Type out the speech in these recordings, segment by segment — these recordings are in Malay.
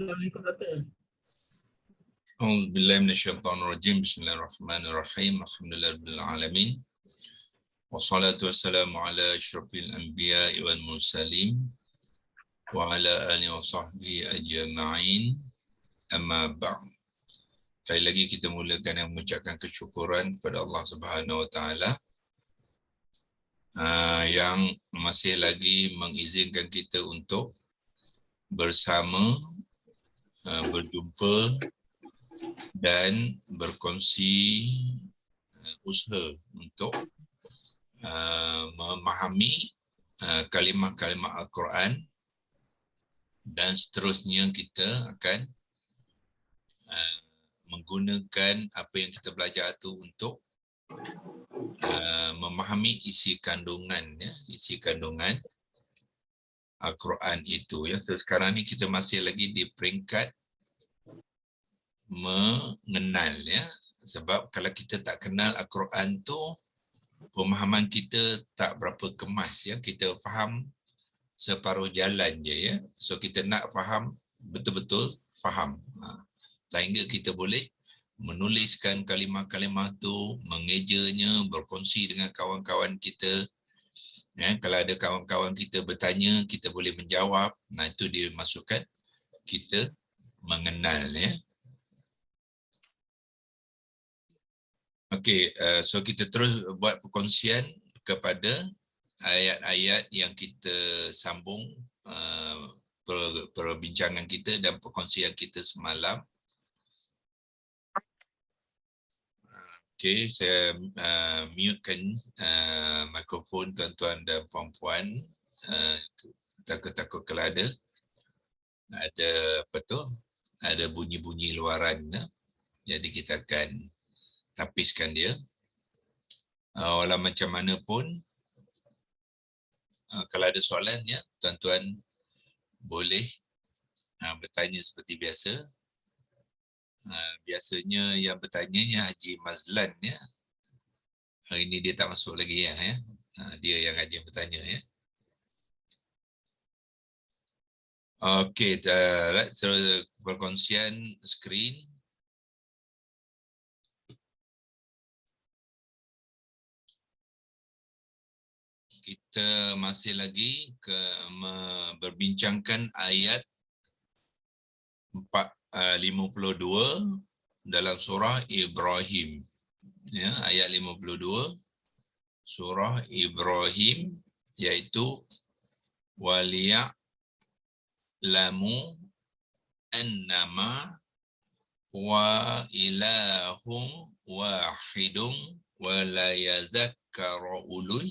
Assalamualaikum doktor. A'udzubillahi minasyaitonirrajim. Bismillahirrahmanirrahim. Alhamdulillahirabbil alamin. Wassalatu wassalamu ala asyrafil anbiya'i wal mursalin wa ala alihi wa sahbihi ajma'in. Amma ba'd. Sekali lagi kita mulakan dengan mengucapkan kesyukuran kepada Allah Subhanahu wa taala yang masih lagi mengizinkan kita untuk bersama berjumpa dan berkongsi usaha untuk memahami kalimah-kalimah Al-Quran, dan seterusnya kita akan menggunakan apa yang kita belajar itu untuk memahami isi kandungan Al-Quran itu ya. So, sekarang ni kita masih lagi di peringkat mengenal ya, sebab kalau kita tak kenal Al-Quran tu, pemahaman kita tak berapa kemas ya, kita faham separuh jalan je ya. So kita nak faham betul-betul faham, sehingga kita boleh menuliskan kalimah-kalimah tu, mengejanya, berkongsi dengan kawan-kawan kita ya. Kalau ada kawan-kawan kita bertanya, kita boleh menjawab. Nah, itu dimasukkan kita mengenal ya. Okey, so kita terus buat perkongsian kepada ayat-ayat yang kita sambung perbincangan kita dan perkongsian kita semalam. Okey, saya mutekan mikrofon tuan-tuan dan puan-puan. Takut-takut kalau ada apa tu, ada bunyi-bunyi luaran, jadi kita akan tapiskan dia. Walau macam mana pun, kalau ada soalan ya, tuan-tuan boleh bertanya seperti biasa. Biasanya yang bertanyanya Haji Mazlan ya. Hari ini dia tak masuk lagi ya. Dia yang rajin bertanya ya. Okey, so perkongsian skrin. Kita masih lagi berbincangkan ayat 52 dalam surah Ibrahim. Ya, ayat 52 surah Ibrahim, iaitu waliya'lamu annama wa ilahum wahidun wa la yazakkaru ulul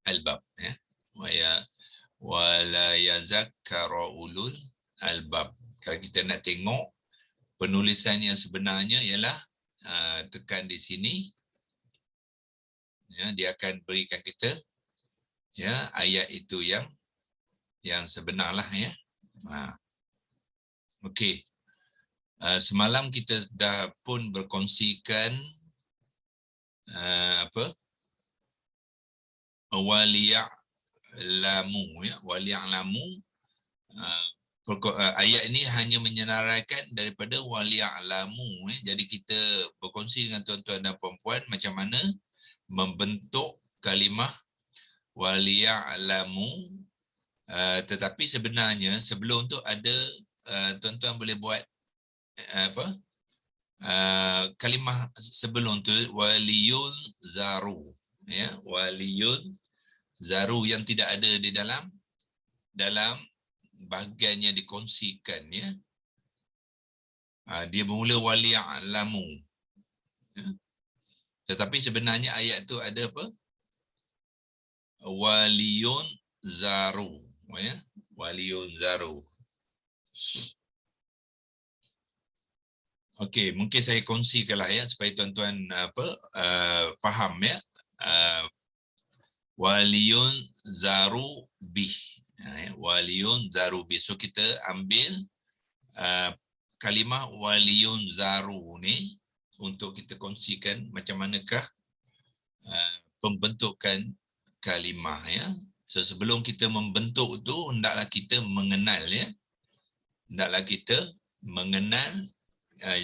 albab ya. Wa la yazakkaru ulul albab. Kalau kita nak tengok penulisan yang sebenarnya ialah tekan di sini ya, dia akan berikan kita ya ayat itu yang sebenarlah ya. Okey. Semalam kita dah pun berkongsikan waliya'lamu ya, waliya'lamu. Ayat ini hanya menyenaraikan daripada waliya'lamu ya. Jadi kita berkongsi dengan tuan-tuan dan puan-puan macam mana membentuk kalimah waliya'lamu. Tetapi sebenarnya sebelum tu ada, tuan-tuan boleh buat kalimah sebelum tu, waliyun zaru ya, waliyun zaru yang tidak ada di dalam bahagian yang dikongsikan ya. Dia bermula waliya'lamu ya. Tetapi sebenarnya ayat tu ada apa? Waliyun zaru ya, waliyun zaru. Okey, mungkin saya kongsikanlah ya supaya tuan-tuan faham ya. Waliyun zaru bih. Waliyun zaru bih. So kita ambil kalimah waliyun zaru ni untuk kita kongsikan macam manakah pembentukan kalimah ya. So sebelum kita membentuk tu hendaklah kita mengenal ya. hendaklah kita mengenal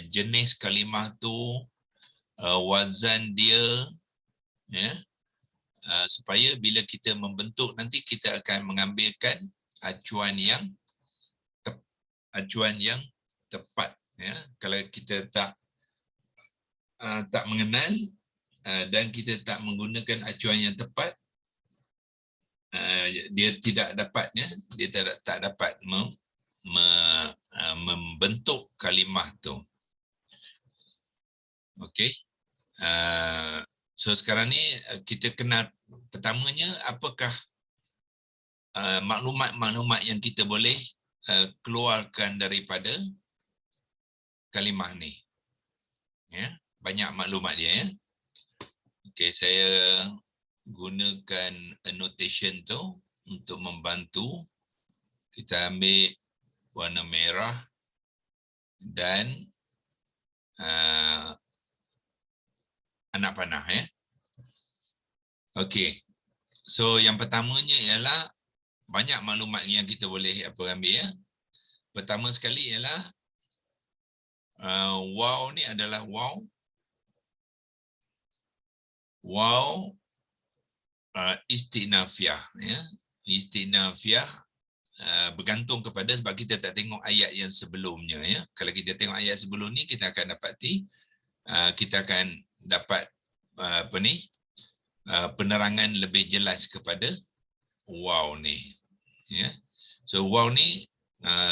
jenis kalimah tu, wazan dia, ya, supaya bila kita membentuk nanti kita akan mengambilkan acuan yang tepat, ya. Kalau kita tak mengenal dan kita tak menggunakan acuan yang tepat, dia tak dapat membentuk kalimah tu. Okey. So sekarang ni kita kenal pertamanya apakah maklumat-maklumat yang kita boleh keluarkan daripada kalimah ni. Ya, banyak maklumat dia, ya. Okey, saya gunakan annotation tu untuk membantu. Kita ambil warna merah dan anak panah, ya. Okey. So yang pertamanya ialah banyak maklumat yang kita boleh ambil, ya. Pertama sekali ialah waw ni adalah waw istinafiah, ya. Istinafiah bergantung kepada, sebab kita tak tengok ayat yang sebelumnya, ya. Kalau kita tengok ayat sebelum ni, kita akan dapati kita akan dapat penerangan lebih jelas kepada waw ni, ya. So waw ni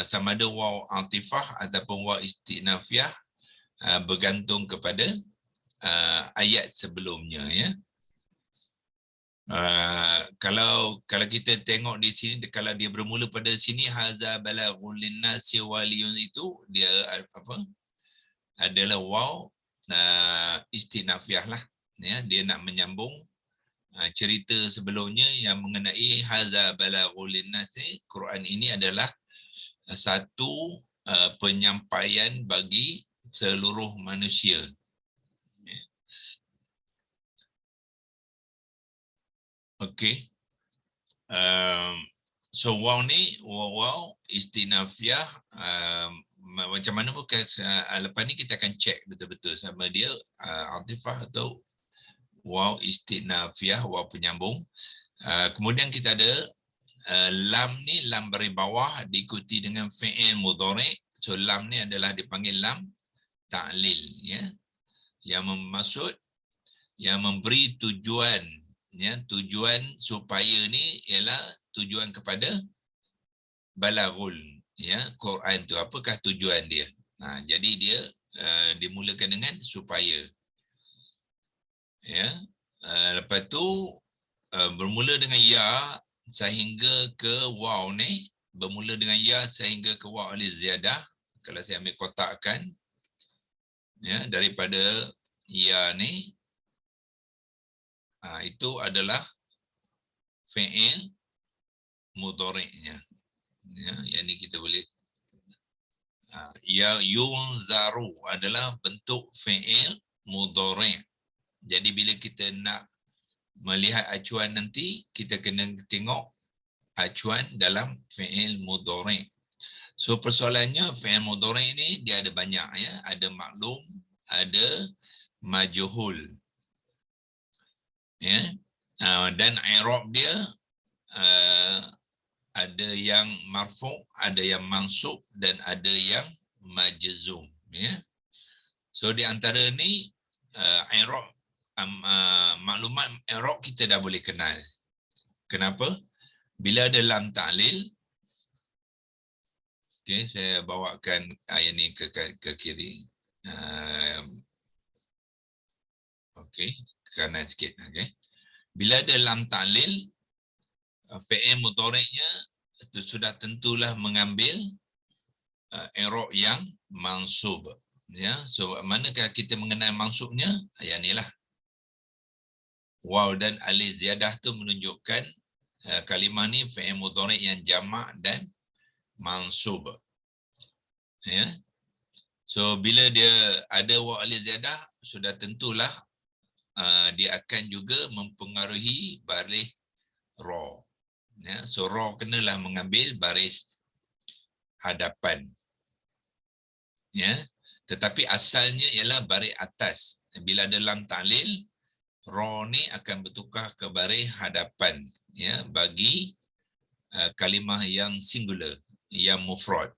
sama ada waw atifah ataupun waw istinafiah bergantung kepada ayat sebelumnya, ya. Kalau kita tengok di sini, kalau dia bermula pada sini haza balaghun linnasi waliyun, itu dia apa? Adalah waw istinafiah lah, ya. Dia nak menyambung cerita sebelumnya yang mengenai haza balaghun linnasi. Quran ini adalah satu penyampaian bagi seluruh manusia. Okey. So waw ni waw istinafiah, macam mana pun lepas ni kita akan check betul-betul sama dia atifah atau waw istinafiah, waw penyambung. Kemudian kita ada lam ni, lam baris bawah diikuti dengan fi'il mudhari'. So lam ni adalah dipanggil lam ta'lil, ya. Yang maksud, yang memberi tujuan, ya. Tujuan supaya ni ialah tujuan kepada balaghul, ya, Quran tu. Apakah tujuan dia? Jadi dia dimulakan dengan supaya, ya. Lepas tu bermula dengan ya sehingga ke waw ni, bermula dengan ya sehingga ke waw alif ziyadah. Kalau saya ambil kotakkan, ya, daripada ya ni, itu adalah fi'il mudhari'nya, ya. Yang ni kita boleh ya yunzaru adalah bentuk fi'il mudhari'. Jadi bila kita nak melihat acuan nanti, kita kena tengok acuan dalam fi'il mudhari'. So persoalannya fi'il mudhari' ni dia ada banyak, ya. Ada maklum, ada majhul, ya. Dan i'rab dia ada yang marfu', ada yang mansub dan ada yang majzum, ya. So di antara ni i'rab, maklumat i'rab kita dah boleh kenal. Kenapa? Bila ada lam ta'lil, okey, saya bawakan ayat ni ke kiri. Okey, ke kanan sikit, okey. Bila ada lam ta'lil, fi'il mudhari'nya itu sudah tentulah mengambil i'rab yang mansub, ya. So manakah kita mengenal mansubnya? Ayat ni lah. Waw dan alif ziyadah tu menunjukkan kalimah ni fi'il mudhari' yang jamak dan mansub, ya. So bila dia ada waw alif ziyadah, sudah tentulah dia akan juga mempengaruhi baris ra, ya. So ra kenalah mengambil baris hadapan, ya. Tetapi asalnya ialah baris atas. Bila dalam ta'lil, ra ni akan bertukar ke baris hadapan, ya, bagi kalimah yang singular, yang mufrad.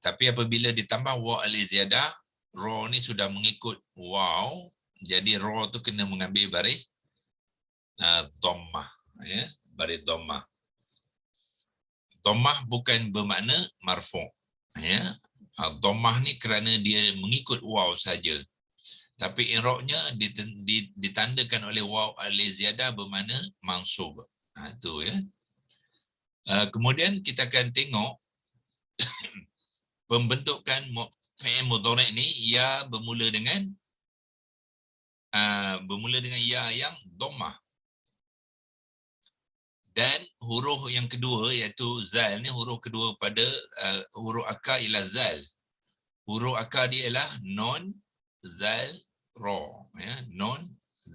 Tapi apabila ditambah waw al-ziyadah, ra ni sudah mengikut waw, jadi ra tu kena mengambil baris dhammah, ya, baris dhammah. Dhammah bukan bermakna marfu', ya. Dhammah ni kerana dia mengikut waw saja. Tapi i'rabnya ditandakan oleh waw al-ziyadah bermakna mansub. Itu, ya. Kemudian kita akan tengok pembentukan fi'il mudhari' ni, ia bermula dengan ya yang dhammah. Dan huruf yang kedua iaitu zal ni, huruf kedua pada huruf akar ialah zal. Huruf akar dia ialah non zal ra, ya, non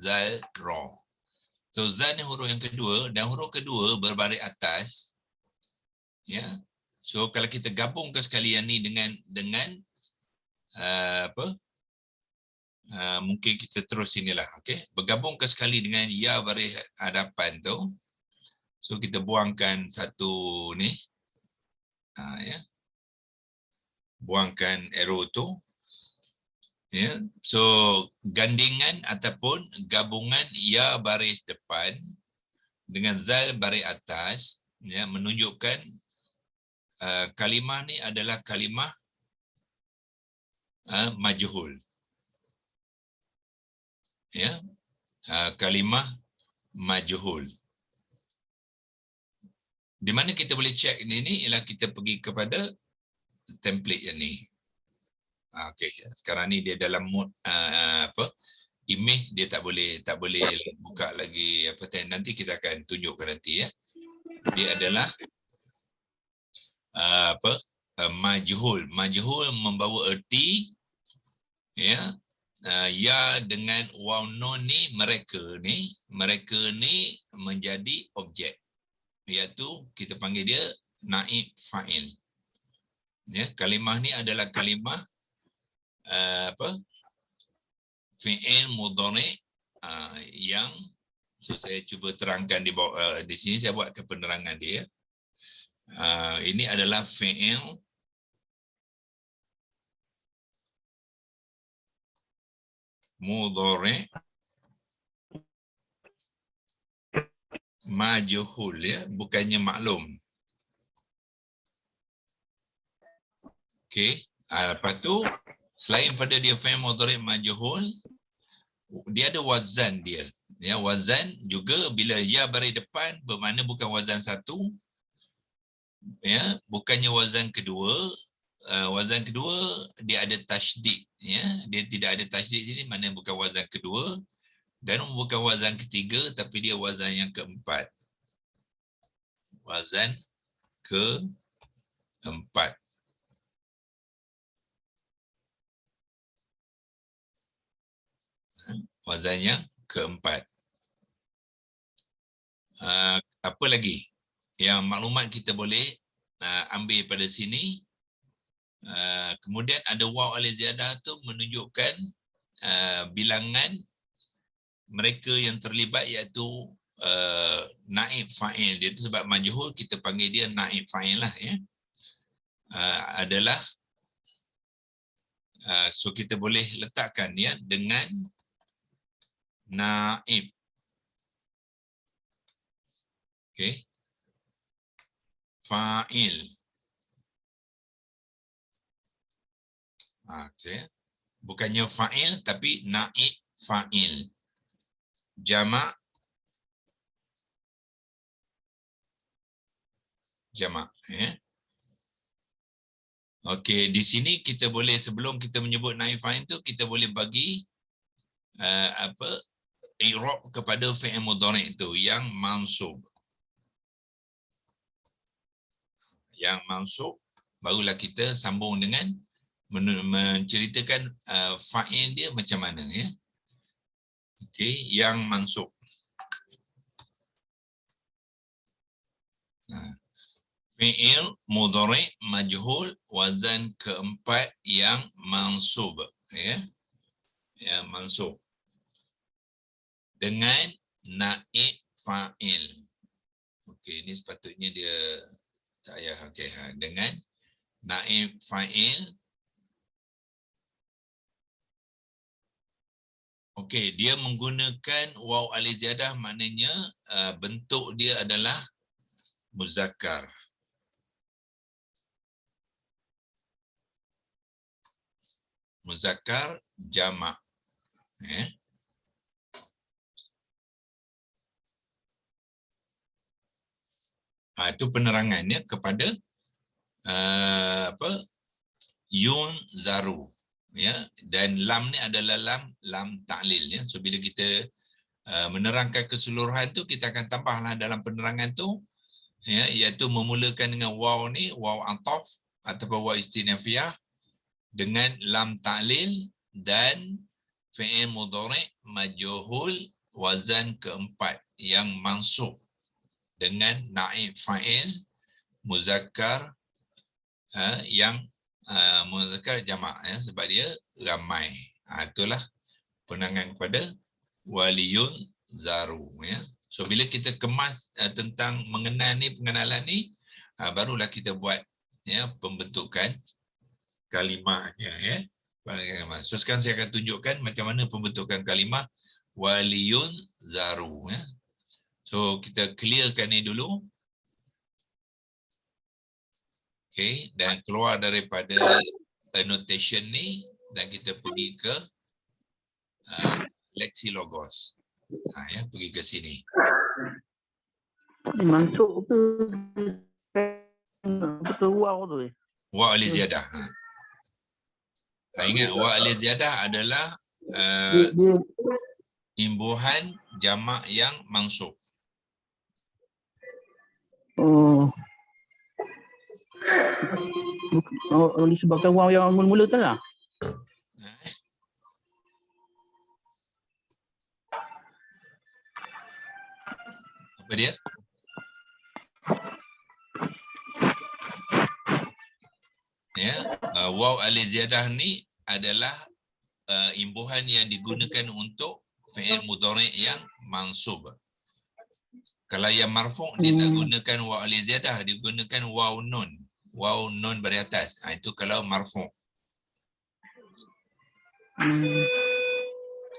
zal ra. So zal ni huruf yang kedua, dan huruf kedua berbaris atas, ya. So kalau kita gabungkan sekali yang ni dengan mungkin kita terus sinilah, okey. Bergabungkan sekali dengan ya baris hadapan tu. So kita buangkan satu ni, ya. Buangkan arrow tu, ya. So gandingan ataupun gabungan ya baris depan dengan zal baris atas, ya, menunjukkan kalimah ni adalah kalimah majhul, ya. Kalimah majhul. Di mana kita boleh cek ini ialah kita pergi kepada template yang ni. Okey, sekarang ni dia dalam mode image, dia tak boleh buka lagi nanti kita akan tunjukkan nanti, ya. Dia adalah majhul. Majhul membawa erti, ya, ya dengan waw nun ni, mereka ni menjadi objek, iaitu kita panggil dia naib fa'il. Ya, kalimah ni adalah kalimah fi'il mudhari' yang saya cuba terangkan di bawah, di sini saya buat penerangan dia. Ini adalah fi'il mudhari' majhul, ya, bukannya maklum. Okey, lepas tu selain pada dia fi'il mudhari' majhul, dia ada wazan dia. Ya, wazan juga bila ya baris depan bermakna bukan wazan satu, ya, bukannya wazan kedua. Wazan kedua dia ada tasydid, ya. Dia tidak ada tasydid sini, maknanya bukan wazan kedua, dan bukan wazan ketiga, tapi dia wazan yang keempat. Wazan keempat. Wazan yang keempat. Apa lagi yang maklumat kita boleh ambil pada sini? Kemudian ada waw al-ziyadah tu menunjukkan bilangan mereka yang terlibat, iaitu naib fa'il. Dia tu sebab majhul kita panggil dia naib fa'il lah, ya. Adalah so kita boleh letakkan, ya, dengan naib. Okey. Fa'il. Okey. Bukannya fa'il tapi naib fa'il. Jamak. Jamak, ya. Okey, di sini kita boleh, sebelum kita menyebut naib fa'il tu, kita boleh bagi i'rab kepada fi'il mudhari' itu yang mansub. Yang mansub, barulah kita sambung dengan menceritakan fa'il dia macam mana, ya. Okey, yang mansub. fi'il mudhari majhul wazan keempat yang mansub, ya. Ya, mansub dengan naib fa'il. Okey, ini sepatutnya dia tak payah. Okey, dengan naib fa'il. Okey, dia menggunakan waw alif ziyadah, maknanya bentuk dia adalah muzakkar. Muzakkar jamak. Itu penerangannya kepada yun zaru, ya, dan lam ni adalah lam ta'lil, ya. So bila kita menerangkan keseluruhan tu, kita akan tambahlah dalam penerangan tu, ya, iaitu memulakan dengan waw ni, waw ataf ataupun waw istinafiyah dengan lam ta'lil dan fi'il mudhari majhul wazan keempat yang mansub dengan naib fa'il muzakkar yang muzakkar jamak, ya, sebab dia ramai. Itulah penangan kepada waliyun zaru, ya. So bila kita kemas tentang mengenal ni, pengenalan ni, barulah kita buat, ya, pembentukan kalimahnya, ya. So sekarang saya akan tunjukkan macam mana pembentukan kalimah waliyun zaru, ya. So kita clearkan ni dulu. Okey, dan keluar daripada annotation ni dan kita pergi ke Lexilogos. Ya, pergi ke sini. Masuk ke betul waw tu. Wa alif ziyadah. Ingat wa alif ziyadah adalah imbuhan jamak yang mansub. Disebabkan waw yang mula-mula tu lah. Apa dia? Ya, waw alif ziyadah ni adalah imbuhan yang digunakan untuk fi'il mudhari yang mansub. Kalau yang marfu' dia tak gunakan waw alif ziyadah, dia gunakan waw nun. Waw nun bari atas. Itu kalau marfu'.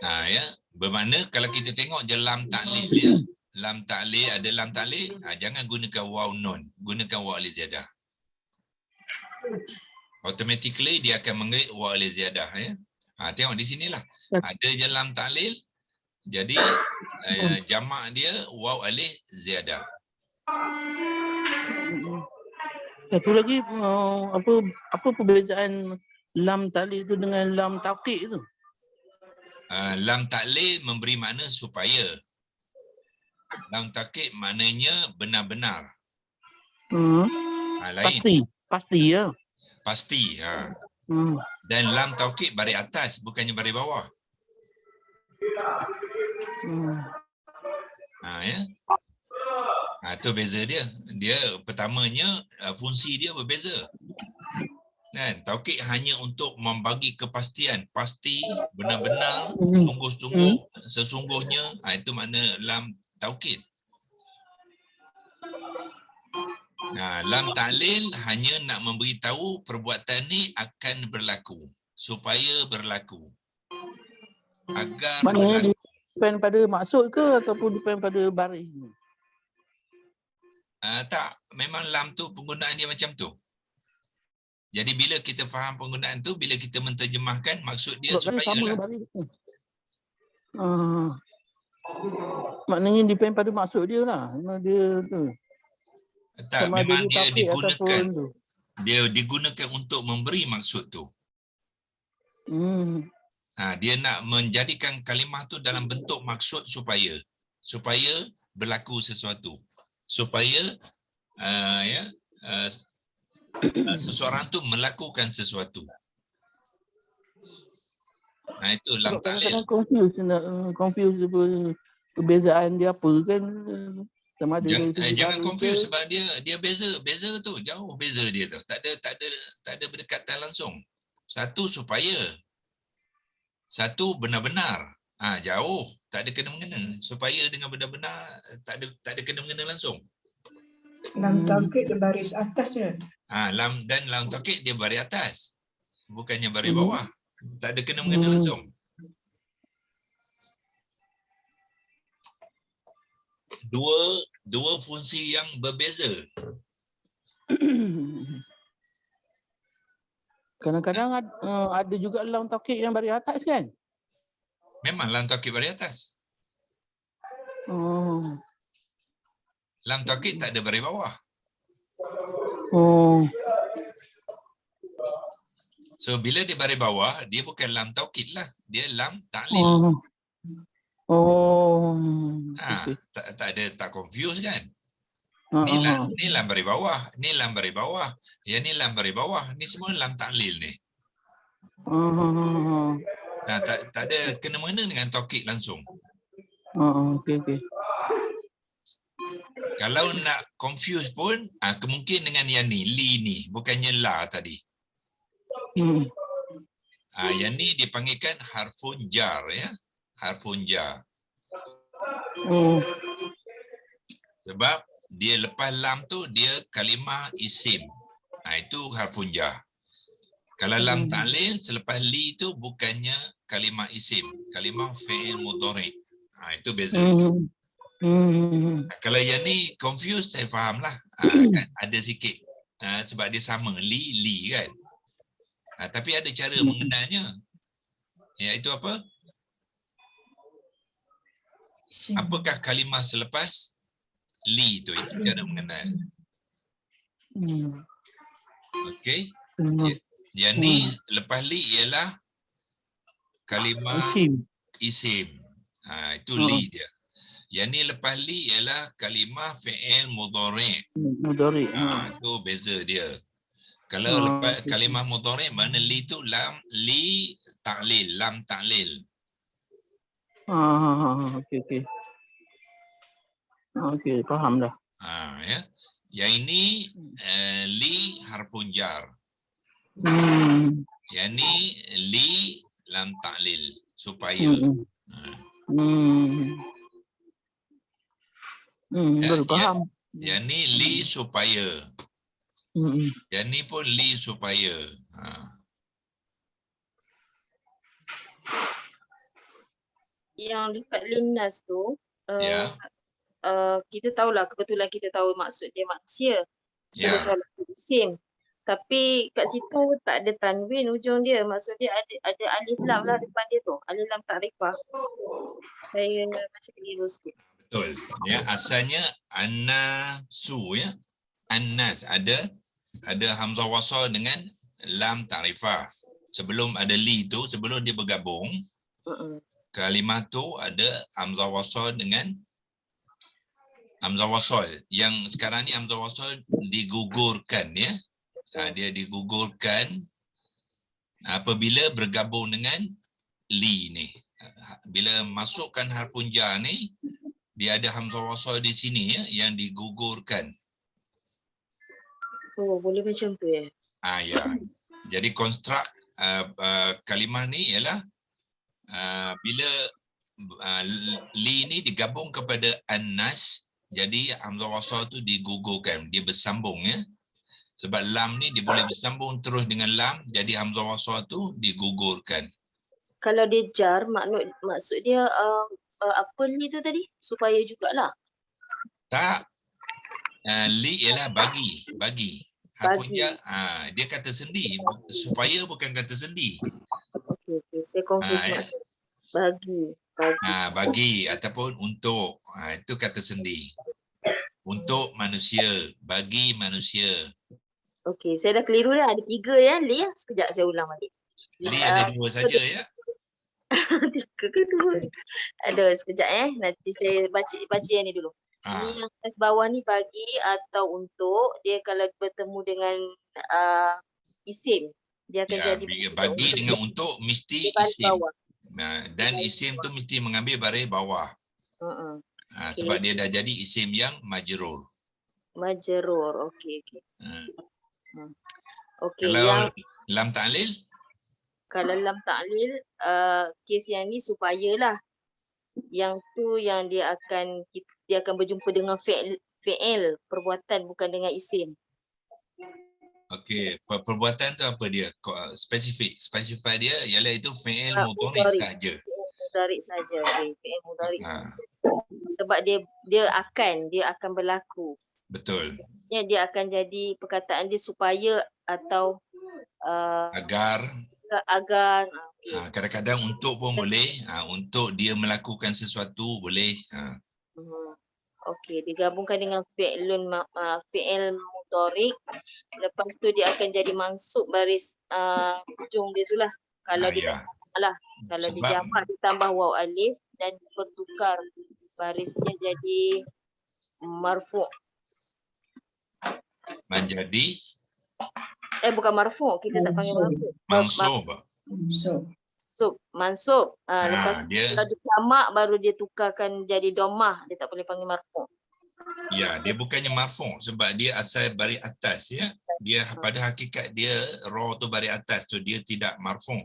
Ya, bermakna kalau kita tengok je lam ta'lil, ya. Lam ta'lil ada lam ta'lil, jangan gunakan waw nun, gunakan waw alif ziyadah. Automatically dia akan mengerik waw alif ziyadah, ya. Tengok di sinilah. Ada je lam ta'lil, jadi jamak dia waw alif ziyadah. Satu lagi apa perbezaan lam ta'lil tu dengan lam taukid tu? Lam ta'lil memberi makna supaya. Lam taukid maknanya benar-benar. Lain. Pasti ya. Pasti. Dan lam taukid baris atas, bukannya baris bawah. Ya. Itu beza dia. Dia pertamanya fungsi dia berbeza. Kan? Taukid hanya untuk membagi kepastian, pasti, benar-benar, sungguh-sungguh, sesungguhnya. Itu makna lam taukid. Lam ta'lil hanya nak memberitahu perbuatan ni akan berlaku, supaya berlaku, agar maknanya berlaku. Depend pada maksud ke ataupun depend pada baris? Tak, memang lam tu penggunaan dia macam tu. Jadi bila kita faham penggunaan tu, bila kita menterjemahkan, maksud dia supaya lah. Maknanya depend pada maksud dia lah. Dia tu. Tak, memang dia digunakan. Dia digunakan untuk memberi maksud tu. Dia nak menjadikan kalimah tu dalam bentuk maksud supaya berlaku sesuatu. Supaya seseorang tu melakukan sesuatu. Itu lam ta'lil. Confuse perbezaan dia apa kan. Sama ada dari segi Jangan bahasa. confuse sebab dia beza tu, jauh beza dia tu. Tak ada berdekatan langsung. Satu supaya, satu benar-benar. Jauh, tak ada kena-mengena. Supaya dengan benar-benar tak ada kena-mengena langsung. Lam taukid di baris atasnya. Lam taukid dia baris atas. Bukannya baris bawah. Tak ada kena-mengena langsung. Dua fungsi yang berbeza. Kadang-kadang ada juga lam taukid yang baris atas kan? Memang lam taukid baris atas. Oh. Lam taukid tak ada baris bawah. Oh. So bila dia baris bawah, dia bukan lam taukid lah. Dia lam ta'lil. Okay. Tak confuse kan? Ah, Ni lam baris bawah, ni lam baris bawah. Yang ni lam baris bawah, ni semua lam ta'lil ni. Tak ada kena-mengena dengan taukid langsung. Okay. Kalau nak confuse pun, kemungkinan dengan yang ni, li ni, bukannya la tadi. Yang ni dipanggilkan harfun jar ya. Harfun jar. Sebab dia lepas lam tu dia kalimah isim. Itu harfun jar. Kalau lam ta'lil selepas li tu bukannya kalimah isim, kalimah fi'il mudhari'. Itu beza. Kalau yang ni confuse saya fahamlah. Kan ada sikit sebab dia sama li kan. Tapi ada cara mengenalnya. Iaitu apa? Apakah kalimah selepas li tu? Itu cara mengenal. Okey. Yang ni lepas li ialah kalimah isim. Itu li dia. Yang ni lepas li ialah kalimah fi'il mudhari'. Itu beza dia. Kalau lepas kalimah mudhari' mana li tu li ta'lil, lam ta'lil. Okey, faham dah. Ya. Yang ini li harfun jar. Yang ni li lam ta'lil supaya. Baru faham. Yang ni li supaya. Yang ni pun li supaya. Yang dekat linnas tu, kita tahulah, kebetulan kita tahu maksud dia manusia. Kita tahu isim. Tapi kat situ tak ada tanwin ujung dia. Maksud dia ada alif lam lah depan dia tu. Alif lam ta'rifah. Saya macam keliru sikit. Betul. Ya, asalnya annasu ya. Annas ada hamzah wasal dengan lam ta'rifah. Sebelum ada li tu, sebelum dia bergabung, kalimah tu ada hamzah wasal dengan hamzah wasal. Yang sekarang ni hamzah wasal digugurkan ya. Dia digugurkan apabila bergabung dengan li ni. Bila masukkan harfun jar ni, dia ada hamzah wasal di sini ya yang digugurkan. Oh, boleh macam tu ya. Ya. Jadi konstruk kalimah ni ialah bila li ni digabung kepada annas, jadi hamzah wasal tu digugurkan, dia bersambung ya. Sebab lam ni dia boleh bersambung terus dengan lam, jadi hamzah wasal tu digugurkan. Kalau dia jar, maksud dia apa li tu tadi? Supaya jugalah. Tak. Li ialah bagi. Harfun jar, dia kata sendi. Supaya bukan kata sendi. Okey. Saya confuse maksud. Bagi ataupun untuk. Itu kata sendi. Untuk manusia. Bagi manusia. Okey, saya dah keliru dah. Ada 3 ya, li ya. Sekejap saya ulang balik. Li ada 2 saja ya. 3 ke 2? Aduh, sekejap nanti saya baca yang ni dulu. Ini yang atas bawah ni bagi atau untuk, dia kalau bertemu dengan isim, dia akan jadi bagi dengan untuk mesti isim. Dan isim tu mesti mengambil baris bawah. Sebab dia dah jadi isim yang majrur. Majrur. Okey. Ha. Okey, Kalau yang lam ta'lil, kalau lam ta'lil, kes yang ni supayalah. Yang tu yang dia akan berjumpa dengan fi'il, perbuatan, bukan dengan isim. okey, perbuatan tu apa dia? Spesify dia ialah itu fi'il mudhari Mudhari. saja. Mudhari saja. Okey, fi'il mudhari Ha, saja. Sebab dia akan berlaku. betul. Dia akan jadi perkataan dia supaya atau Agar, agar. Okey. kadang-kadang untuk pun boleh, untuk dia melakukan sesuatu boleh. Okey, digabungkan dengan fi'il mudhari. Lepas tu dia akan jadi mansub baris hujung dia tu lah. Kalau dia Ya. tak jamak lah. Kalau dia Sebab jamak ditambah waw alif dan bertukar barisnya jadi marfu'. menjadi Bukan marfu', kita tak panggil marfu'. mansub. Mansub. Lepas tu Dia kalau dia jamak baru dia tukarkan jadi dhammah. Dia tak boleh panggil marfu'. ya, dia bukannya marfu' sebab dia asal baris atas ya. Dia pada hakikat dia ra tu baris atas tu, dia tidak marfu'.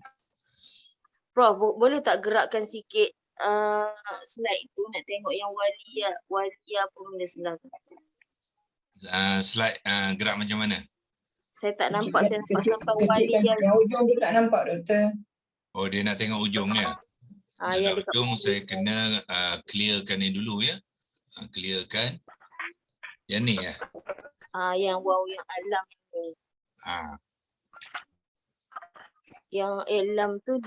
Prof, boleh tak gerakkan sikit slide tu, nak tengok yang walia apa benda sebelah tu. Slide gerak macam mana? Saya tak nampak, saya nampak sampai walia. Yang ujung tu tak nampak, Doktor. Oh, dia nak tengok ujungnya. Yang Dalam dekat ujung saya kena clearkan ni dulu ya. Clearkan. Yang ni ya. yang waw yang alam ni. Yang alam tu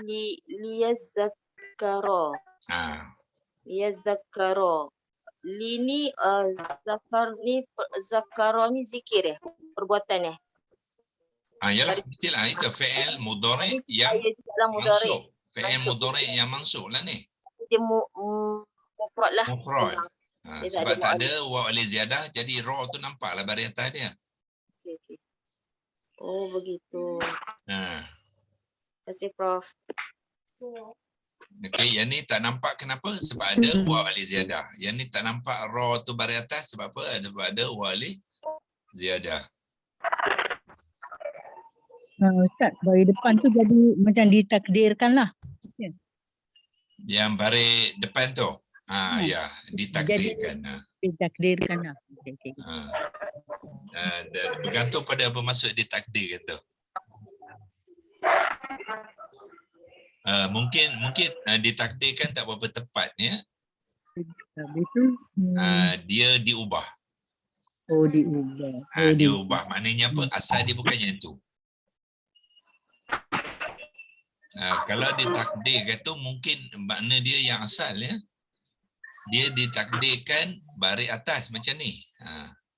liyazakkara. Liyazakkara. Li ni zakara ni zikir perbuatan Yalah, betul lah. Itu fi'il mudhari yang mudhari. mansub. Fi'il mudhari yang mansub lah ni. Dia mufrad lah. Mufrad. Dia tak Sebab ada tak ada waw alif ziyadah, jadi ra tu nampaklah baris atas dia. Okey. Oh, begitu. Terima kasih, Prof. Okey, yang ni tak nampak kenapa? Sebab ada waw alif ziyadah. Yang ni tak nampak ra tu baris atas sebab apa? Sebab ada waw alif ziyadah. Ustaz, baris depan tu jadi macam ditakdirkan lah. Yang baris depan tu? Ya, ditakdirkan. Ditakdirkan lah. Okay. Bergantung pada apa maksud ditakdirkan tu. Mungkin ditakdirkan tak berapa tepat ya. Habis tu Dia diubah. diubah. Diubah maknanya apa? Asal dia bukannya itu. Kalau ditakdirkan tu mungkin makna dia yang asal ya. Dia ditakdirkan baris atas macam ni.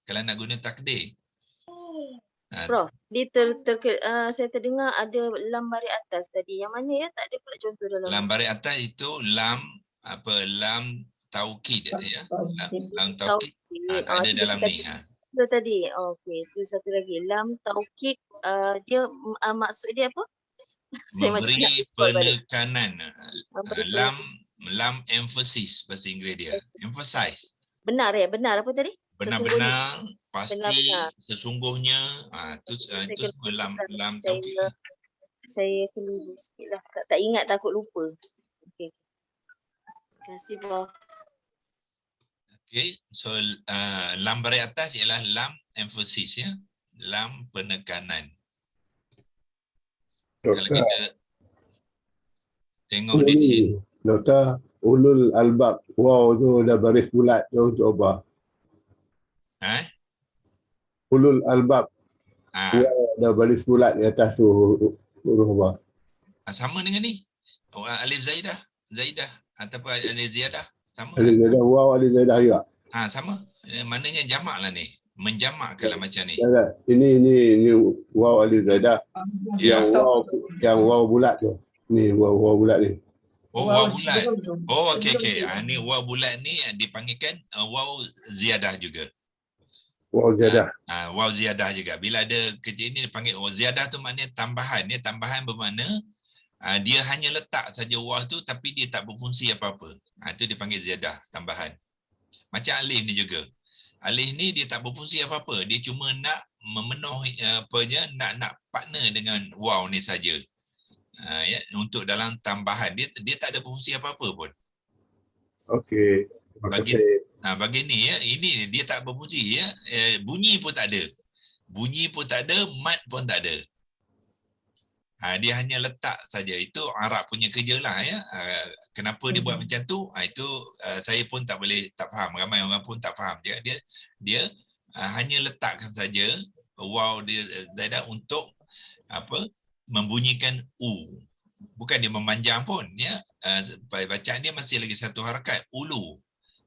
Kalau nak guna takdir. Prof, saya terdengar ada lam baris atas tadi. Yang mana ya? Tak ada pula contoh dalam. Lam baris atas itu lam taukid ya. Lam taukid ada dalam ni. Itu tadi. Okey, itu satu lagi. Lam taukid dia maksud dia apa? Memberi penekanan. Lam emphasis bahasa Inggeris dia. Emphasize. Benar ya? Benar apa tadi? Benar-benar, pasti, benar. Sesungguhnya. Itu semua lam taukid. Saya keliru sikit lah. Tak ingat, takut lupa. Okey. Terima kasih, Prof. Okey, so lam baris atas ialah lam emphasis ya. Lam penekanan. Kalau kita tengok di sini. Doktor, ulul albab. Wow tu dah baris bulat tu coba. Ulul albab. Wow dah baris bulat di atas tu huruf apa? Sama dengan ni. Alif zaidah ataupun alif ziyadah sama. Alif ziyadah, wow alif ziyadah juga. Sama. Maknanya jamak lah ni. Menjamakkanlah macam ni. Ini wow alif ziyadah. Yang wow bulat tu. Ni wow bulat ni. Waw bulat. Okey. Ni waw bulat ni dipanggilkan waw ziyadah juga. Waw ziyadah. Waw ziyadah juga. Bila ada kerja ini dipanggil waw ziyadah tu maknanya tambahan. Dia tambahan bermakna dia hanya letak saja waw tu tapi dia tak berfungsi apa-apa. Itu dipanggil ziyadah, tambahan. Macam alif ni juga. Alif ni dia tak berfungsi apa-apa. Dia cuma nak memenuhi nak partner dengan waw ni saja. Ya, untuk dalam tambahan dia tak ada fungsi apa-apa pun. Okey. Terima Bagi kasih. bagi ni ya, ini dia tak berfungsi ya. Bunyi pun tak ada. Bunyi pun tak ada, mat pun tak ada. Dia hanya letak saja. Itu Arab punya kerja lah ya. Kenapa dia buat macam tu? Itu saya pun tak faham. Ramai orang pun tak faham. Dia hanya letakkan saja waw dia zaidah untuk membunyikan u. Bukan dia memanjang pun ya. Bacaan dia masih lagi satu harakat, ulu.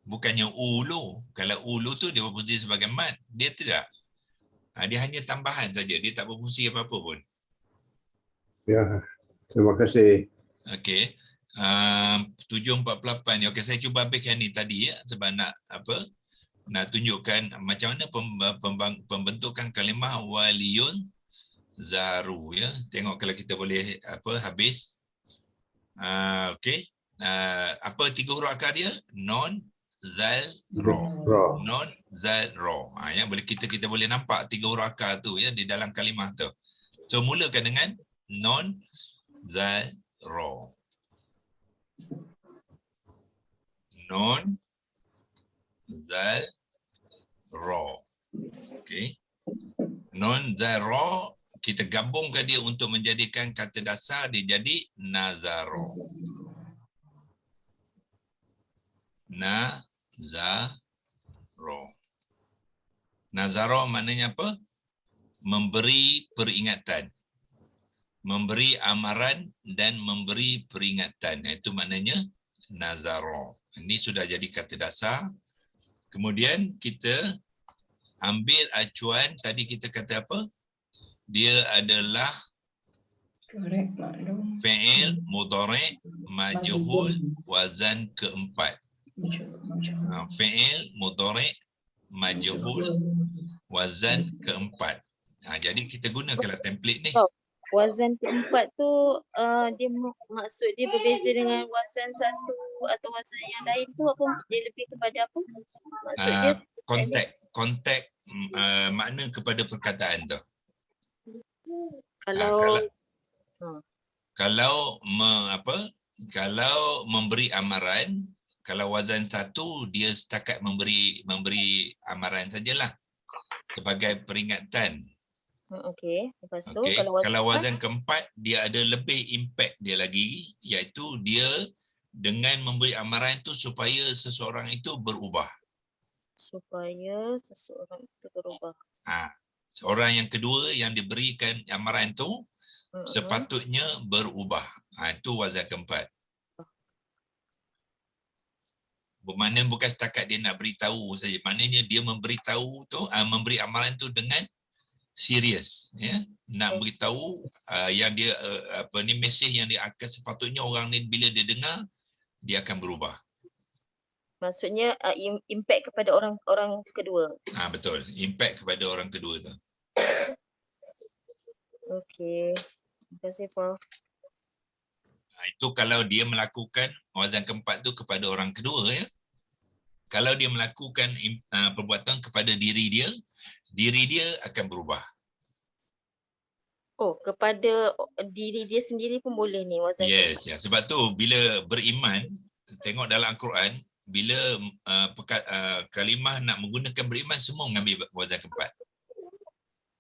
Bukannya ulu. Kalau ulu tu dia berfungsi sebagai mat, dia tidak. Dia hanya tambahan saja, dia tak berfungsi apa-apa pun. Ya. Terima kasih. Okey. 748 ni. Okey, saya cuba habiskan ni tadi ya sebab nak tunjukkan macam mana pembentukan kalimah waliyun zaru ya. Tengok kalau kita boleh habis. Okey. Apa 3 huruf akar dia? Non, zal, ro. Ra. Non, zal, ro. Ya, boleh kita boleh nampak 3 huruf akar tu ya di dalam kalimah tu. So mulakan dengan non, zal, ro. Non, zal, ro. Okey. Non, zal, ro kita gabungkan dia untuk menjadikan kata dasar, dia jadi nazaro. Nazaro. Nazaro maknanya apa? Memberi peringatan. Memberi amaran dan memberi peringatan. Itu maknanya nazaro. Ini sudah jadi kata dasar. Kemudian kita ambil acuan, tadi kita kata apa? Dia adalah fi'il mudhari' majhul wazan keempat. Fi'il mudhari' majhul wazan keempat. Jadi kita gunakanlah template ni. Wazan keempat tu dia maksud dia berbeza dengan wazan satu atau wazan yang lain tu apa? Dia lebih kepada apa? Maksud dia konteks makna kepada perkataan tu. Kalau memberi amaran, kalau wazan satu dia setakat memberi amaran sajalah sebagai peringatan. Okey, lepas tu kalau wazan keempat dia ada lebih impact dia lagi, iaitu dia dengan memberi amaran itu supaya seseorang itu berubah. Orang yang kedua yang diberikan amaran itu sepatutnya berubah. Itu wazan keempat. Bermakna bukan setakat dia nak beritahu saja. Maknanya dia memberitahu tu, memberi amaran tu dengan serius, ya. Nak beritahu yang dia mesej yang dia akan sepatutnya orang ni bila dia dengar dia akan berubah. Maksudnya impact kepada orang kedua. Betul, impact kepada orang kedua tu. Okey. Terima kasih, Prof. Itu kalau dia melakukan wazan keempat tu kepada orang kedua ya. Kalau dia melakukan perbuatan kepada diri dia akan berubah. Oh, kepada diri dia sendiri pun boleh ni wazan keempat. Yes. Sebab tu bila beriman, tengok dalam Al-Quran, bila kalimah nak menggunakan beriman semua mengambil wazan keempat.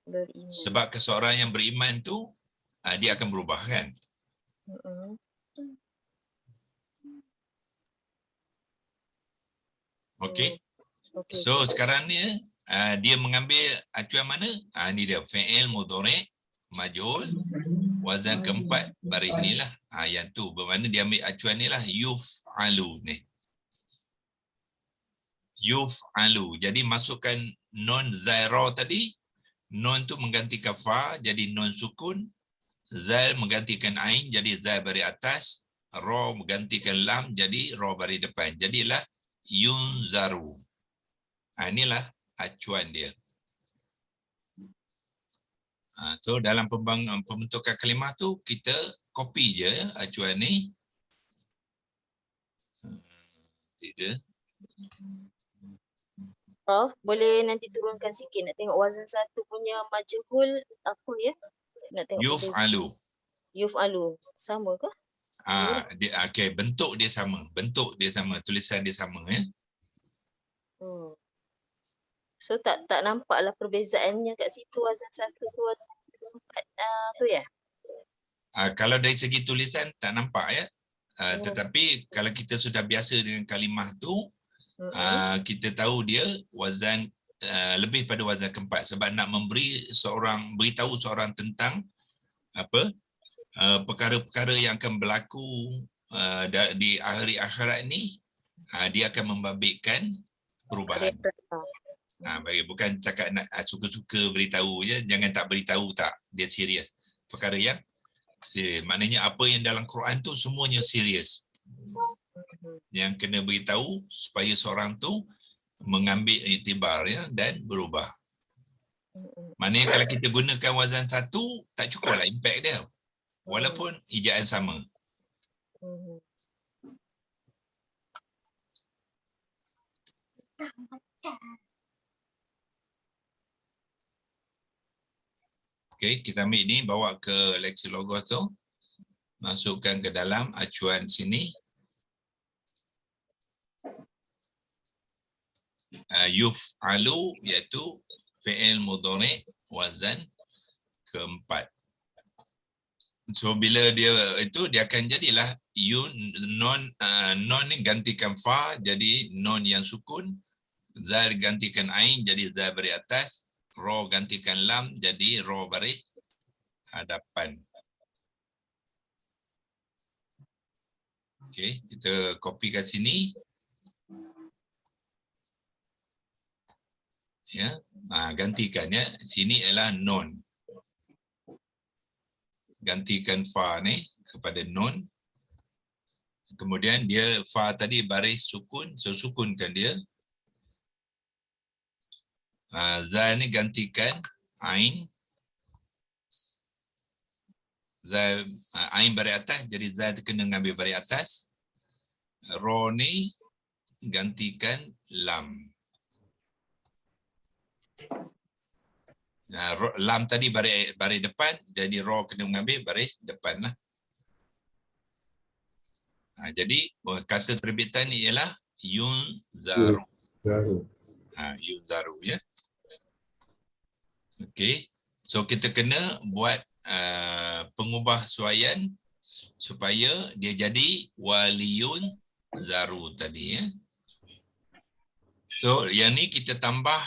Beriman. Sebab seseorang yang beriman tu dia akan berubah kan. Okey. So sekarang ni dia mengambil acuan mana? Ni dia fi'il mudhari' majhul wazan keempat baris inilah. Yang tu bermakna dia ambil acuan ni lah, yuf'alu ni. Yuf'alu. Jadi masukkan non zairo tadi, non tu menggantikan fa jadi non sukun, zal menggantikan ain jadi zal baris atas, ra menggantikan lam jadi ra baris depan. Jadilah yunzaru. Inilah acuan dia. So dalam pembentukan kalimah tu kita copy je acuan ni. Tidak. Prof, boleh nanti turunkan sikit nak tengok wazan satu punya majhul apa ya? Nak tengok perbezaan. Yuf'alu. Yuf'alu. Sama ke? Okey, bentuk dia sama. Bentuk dia sama, tulisan dia sama ya. So tak nampaklah perbezaannya kat situ wazan satu tu wazan empat tu ya. Kalau dari segi tulisan tak nampak ya. Tetapi kalau kita sudah biasa dengan kalimah tu, kita tahu dia wazan lebih pada wazan keempat sebab nak beritahu seorang tentang apa perkara-perkara yang akan berlaku di hari akhirat ni, dia akan membabitkan perubahan. Bukan cakap nak suka-suka beritahu je, jangan tak beritahu tak, dia serius. Perkara yang serius. Maknanya apa yang dalam Quran tu semuanya serius. Yang kena beritahu supaya seorang tu mengambil iktibar ya, dan berubah. Maknanya kalau kita gunakan wazan satu, tak cukup lah impact dia. Walaupun ejaan sama. Okey, kita ambil ni, bawa ke Leksi Logos tu. Masukkan ke dalam acuan sini. Yuf'alu iaitu fi'il mudhari' wazan keempat. So bila dia itu, dia akan jadilah non ni gantikan fa jadi non yang sukun, zal gantikan ain jadi zal baris atas, ra gantikan lam jadi ra baris hadapan. Okey, kita copy kat sini. Ya, gantikan ya. Sini ialah non. Gantikan fa ni kepada non. Kemudian dia fa tadi baris sukun, so sukunkan dia. Zal ni gantikan ain. Zal ain baris atas jadi zal kena ambil baris atas. Ra ni gantikan lam. Lam tadi baris depan, jadi ra kena mengambil baris depan lah. Jadi kata terbitan ni ialah yunzaru. Yunzaru ya. Okey. So kita kena buat pengubah suaian supaya dia jadi waliyun zaru tadi ya. So yang ni kita tambah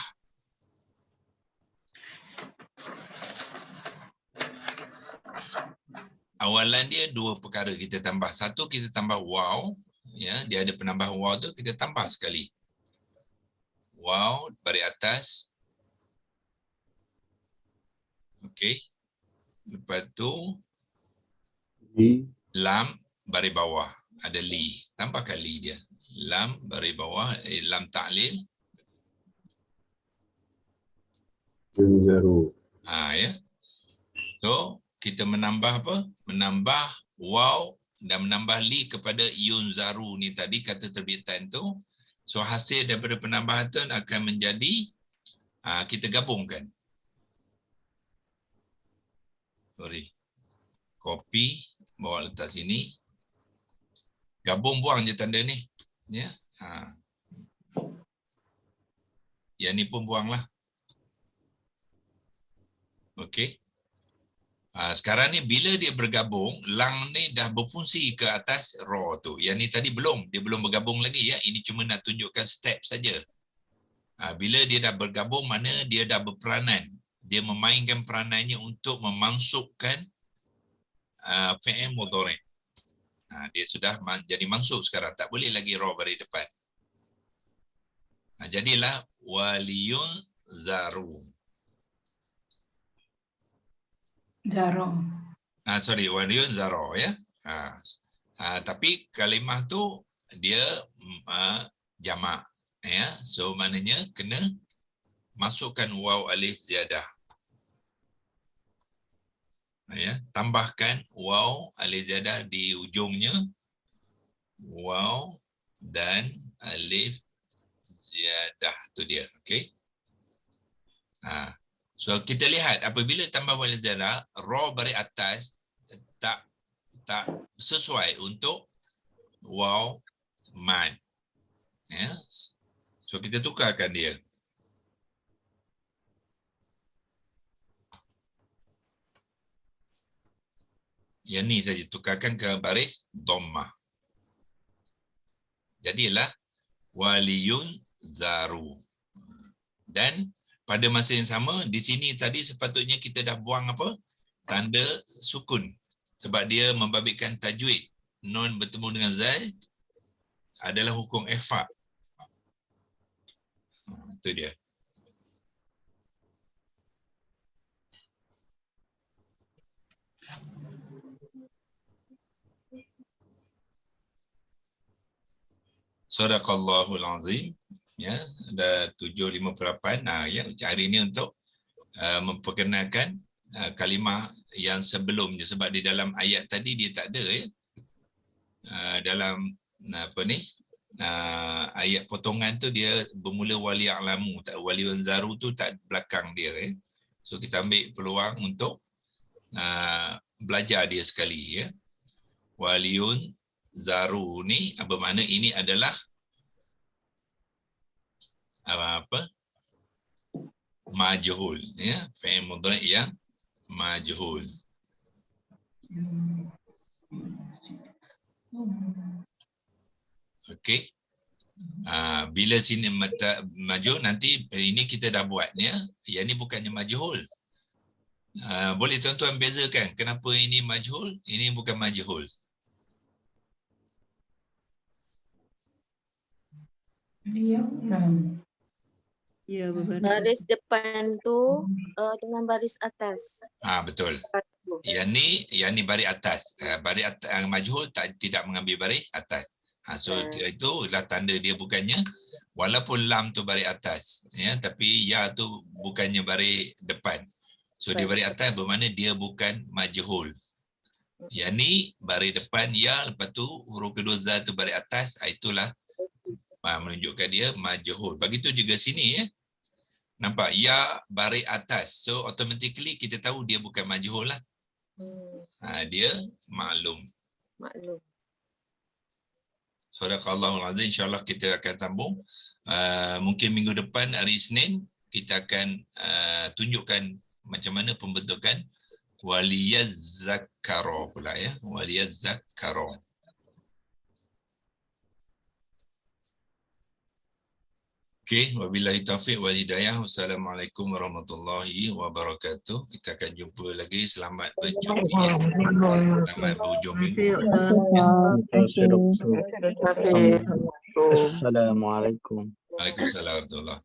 awalan dia dua perkara kita tambah. Satu, kita tambah waw. Ya, dia ada penambahan waw tu, kita tambah sekali. Waw baris atas. Okey. Lepas tu lam baris bawah. Ada li. Tambahkan li dia. Lam baris bawah, lam ta'lil. Ya. So kita menambah apa? Menambah waw dan menambah li kepada yunzaru ni tadi kata terbitan tu. So hasil daripada penambahan tu akan menjadi kita gabungkan. Copy, bawa letak sini. Gabung, buang je tanda ni. Ya. Yang ni pun buanglah. Okey. Sekarang ni bila dia bergabung, lang ni dah berfungsi ke atas ra tu. Yang ni tadi belum, dia belum bergabung lagi ya. Ini cuma nak tunjukkan step saja. Bila dia dah bergabung, mana dia dah berperanan. Dia memainkan peranannya untuk memasukkan fi'il mudhari'. Dia sudah jadi mansub sekarang, tak boleh lagi ra baris depan. Jadilah waliyun zaru. Zaro. Waliyun zaro ya. Tapi kalimah tu dia jamak ya. So maknanya kena masukkan waw alif ziyadah. Ya, tambahkan waw alif ziyadah di ujungnya. Waw dan alif Yadah, tu dia. Okey. So kita lihat apabila tambah wal ziyada, ra baris atas tak sesuai untuk waw mad. Ya. So kita tukarkan dia. Yang ni saja tukarkan ke baris dhammah. Jadilah waliyun zaru. Dan pada masa yang sama di sini tadi sepatutnya kita dah buang apa? Tanda sukun. Sebab dia membabitkan tajwid. Nun bertemu dengan zal adalah hukum ikhfa. Itu dia. Sadaqallahul azim. Ya, ada 7.58. Ya, hari ini untuk memperkenalkan kalimah yang sebelumnya, sebab di dalam ayat tadi dia tak ada ya. Dalam apa ni? Ayat potongan tu dia bermula wali a'lamu, tak waliun zaru tu tak belakang dia ya. So kita ambil peluang untuk belajar dia sekali ya. Waliun zaru ni apa makna? Ini adalah apa? Majhul ya, fi'il mudhari' yang majhul. Okey. Bila sini majhul nanti ini kita dah buat ya. Yang ni bukannya majhul. Boleh tuan-tuan bezakan kenapa ini majhul, ini bukan majhul. Ya, berbaris. Baris depan tu dengan baris atas. Betul. Yang ni baris atas. Baris atas majhul tidak mengambil baris atas. So itulah tanda dia bukannya, walaupun lam tu baris atas ya, tapi ya tu bukannya baris depan. So dia baris atas bermakna dia bukan majhul. Yang ni baris depan ya, lepas tu huruf kedua za tu baris atas, itulah menunjukkan dia majhul. Begitu juga sini ya. Nampak ya baris atas. So automatically kita tahu dia bukan majhul lah. Dia maklum. Maklum. Sadaqallahul azim. InsyaAllah kita akan sambung. Mungkin minggu depan hari Isnin kita akan tunjukkan macam mana pembentukan waliyazzakara pula ya. Waliyazzakara. Okey, wabillahi taufiq wal hidayah. Wassalamualaikum warahmatullahi wabarakatuh. Kita akan jumpa lagi. Selamat bercuti ya. Selamat berhujung minggu. Assalamualaikum. Waalaikumsalam warahmatullahi.